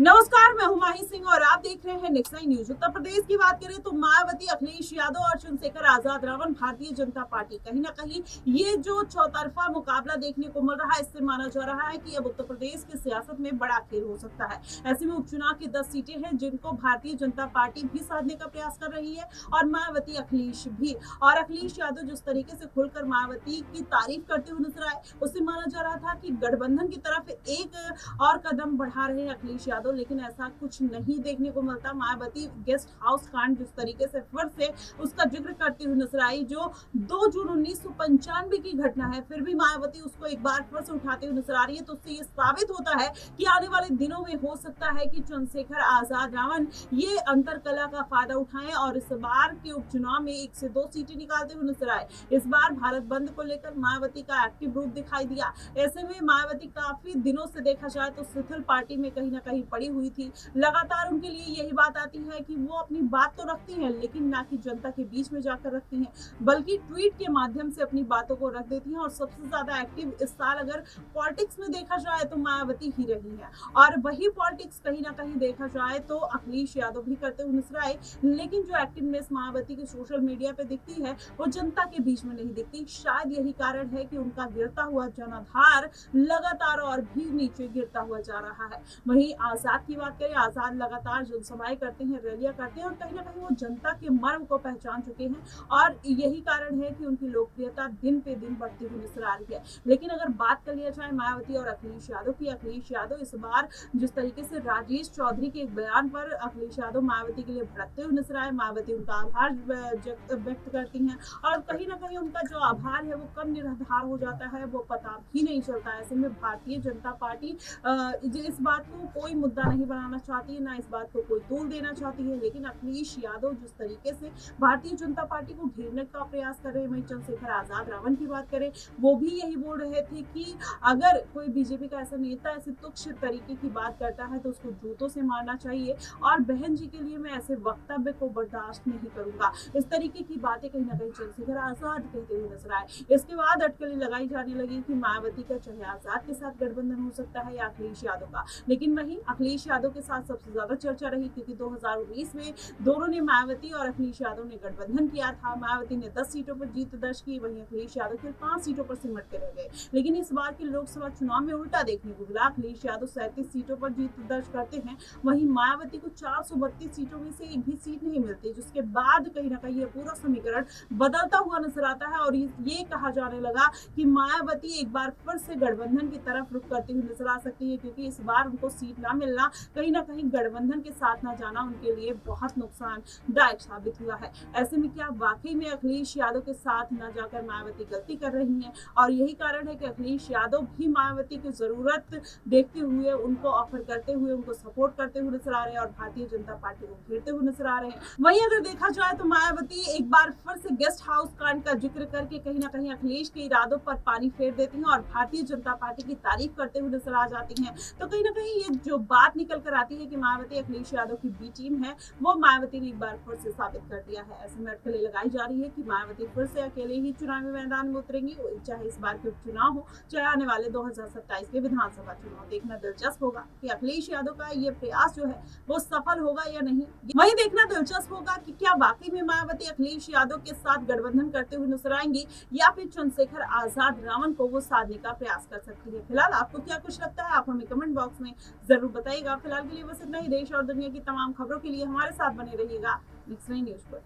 नमस्कार, मैं हूं माही सिंह और आप देख रहे हैं next nine news. Uttar Pradesh की बात करें तो मायावती, अखिलेश यादव और चंद्रशेखर आजाद रावण भारतीय जनता पार्टी कहीं ना कहीं ये जो चौतरफा मुकाबला देखने को मिल रहा है, इससे माना जा रहा है कि अब उत्तर प्रदेश की सियासत में बड़ा खेल हो सकता है। ऐसे में उपचुनाव की 10 सीटें हैं जिनको भारतीय जनता पार्टी भी साधने का प्रयास कर रही है और मायावती, अखिलेश भी। और अखिलेश यादव जिस तरीके से खुलकर मायावती की तारीफ करते हुए नजर आए, उससे माना जा रहा था कि गठबंधन की तरफ एक और कदम बढ़ा रहे हैं अखिलेश यादव, लेकिन ऐसा कुछ नहीं देखने को मिलता। मायावती गेस्ट हाउस कांड जिस तरीके से फिर से उसका जिक्र करती हुई नजर आई, जो 2 जून 1995 की घटना है, फिर भी मायावती उसको एक बार फिर से उठाते हुए नजर आ रही है। तो उससे ये साबित होता है कि आने वाले दिनों में हो सकता है कि चंद्रशेखर आजाद रावण ये अंतर कला का फायदा उठाएं और इस बार के उपचुनाव में 1 से 2 सीटें निकालते हुए नजर आए। इस बार भारत बंद को लेकर मायावती का एक्टिव रूप दिखाई दिया। ऐसे में मायावती काफी दिनों से देखा जाए तो शिथिल पार्टी में कहीं ना कहीं पड़ी हुई थी। लगातार उनके लिए यही बात आती है कि वो अपनी बात तो रखती हैं, लेकिन ना कि जनता के बीच में जाकर रखती हैं, बल्कि ट्वीट के माध्यम से अपनी बातों को रख देती हैं। और सबसे ज्यादा एक्टिव इस साल अगर पॉलिटिक्स में देखा जाए तो मायावती ही रही है। और वही पॉलिटिक्स कहीं ना कहीं देखा जाए तो अखिलेश यादव भी करते हुए नजर आए, लेकिन जो एक्टिवनेस मायावती की सोशल मीडिया पे दिखती है वो जनता के बीच में नहीं दिखती। शायद यही कारण है कि उनका गिरता हुआ जनाधार लगातार और भी नीचे गिरता हुआ जा रहा है। वहीं आजाद की बात करें, आजाद लगातार जनसभाएं करते हैं, रैलियां करते हैं और कहीं ना कहीं वो जनता के मर्म को पहचान चुके हैं और यही कारण है कि उनकी लोकप्रियता दिन पे दिन बढ़ती हुई नजर आ रही है। लेकिन अगर बात कर लिया जाए मायावती और अखिलेश यादव की, अखिलेश यादव इस बार जिस तरीके से राजेश चौधरी के एक बयान पर अखिलेश यादव मायावती के लिए भड़कते हुए नजर आए, मायावती उनका आभार व्यक्त करती हैं और कहीं ना कहीं उनका जो आभार है वो कब निराधार हो जाता है वो पता भी नहीं चलता। ऐसे में भारतीय जनता पार्टी इस बात को कोई मुद्दा नहीं बनाना चाहती है, ना इस बात को कोई तूल देना चाहती है। लेकिन अखिलेश यादव जिस तरीके से भारतीय जनता पार्टी को घेरने का प्रयास कर रहे हैं, वहीं चंद्रशेखर आजाद रावण की बात करें, वो भी यही बोल रहे थे कि अगर कोई बीजेपी का ऐसा नेता ऐसे तुच्छ तरीके की बात करता है तो उसको जूतों से मारना चाहिए और बहन जी के लिए मैं ऐसे वक्तव्य को बर्दाश्त नहीं करूंगा। इस तरीके की बातें कहीं ना कहीं चंद्रशेखर आजाद कहते हुए नजर आए। इसके बाद अटकलें लगाई जाने लगी कि मायावती का चाहे आजाद के साथ गठबंधन हो सकता है या अखिलेश यादव का। लेकिन वहीं अखिलेश यादव के साथ सबसे ज्यादा चर्चा रही, क्योंकि 2019 में दोनों ने, मायावती और अखिलेश यादव ने गठबंधन किया था। मायावती ने 10 सीटों पर जीत दर्ज की, वहीं अखिलेश यादव के 5 सीटों पर सिमट के रह गए। लेकिन इस बार के लोकसभा चुनाव में उल्टा देखने को मिला। अखिलेश यादव 37 सीटों पर जीत दर्ज करते हैं, वहीं मायावती को 432 सीटों में से एक भी सीट नहीं मिलती, जिसके बाद कहीं ना कहीं ये पूरा समीकरण बदलता हुआ नजर आता है और ये कहा जाने लगा कि मायावती एक बार फिर से गठबंधन की तरफ रुख करती हुई नजर आ सकती है, क्योंकि इस बार उनको सीट ना मिलना, कहीं ना कहीं गठबंधन के साथ ना जाना उनके लिए बहुत नुकसानदायक साबित हुआ है। ऐसे में क्या वाकई में अखिलेश यादव के साथ न जाकर मायावती गलती कर रही हैं? और यही कारण है कि अखिलेश यादव भी मायावती की जरूरत देखते हुए उनको ऑफर करते हुए, उनको सपोर्ट करते हुए नजर आ रहे हैं और भारतीय जनता पार्टी को घेरते हुए नजर आ रहे हैं। वहीं अगर देखा जाए तो मायावती एक बार फिर से गेस्ट हाउस कांड का जिक्र करके कहीं ना कहीं अखिलेश के इरादों पर पानी फेर देती हैं और भारतीय जनता पार्टी की तारीफ करते हुए नजर आ जाती हैं। तो कहीं ना कहीं ये जो बात निकल कर आती है कि मायावती अखिलेश यादव की बी टीम है, वो मायावती ने एक बार फिर से साबित कर दिया है। ऐसे में अटकलें लगाई जा रही है कि मायावती फिर से अकेले ही चुनावी मैदान में उतरेंगी, चाहे इस बार के उपचुनाव हो, चाहे आने वाले 2027 के विधानसभा चुनाव। देखना दिलचस्प होगा कि अखिलेश यादव का ये प्रयास जो है वो सफल होगा या नहीं। वही देखना दिलचस्प होगा कि क्या वाकई में मायावती अखिलेश यादव के साथ गठबंधन करते हुए नजर आएंगी या फिर चंद्रशेखर आजाद रावण को वो साधने का प्रयास कर सकती है। फिलहाल आपको क्या कुछ लगता है, आप हमें कमेंट बॉक्स में जरूर बताइएगा। फिलहाल के लिए बस इतना ही। देश और दुनिया की तमाम खबरों के लिए हमारे साथ बने रहिएगा नेक्स्ट नाइन न्यूज पर।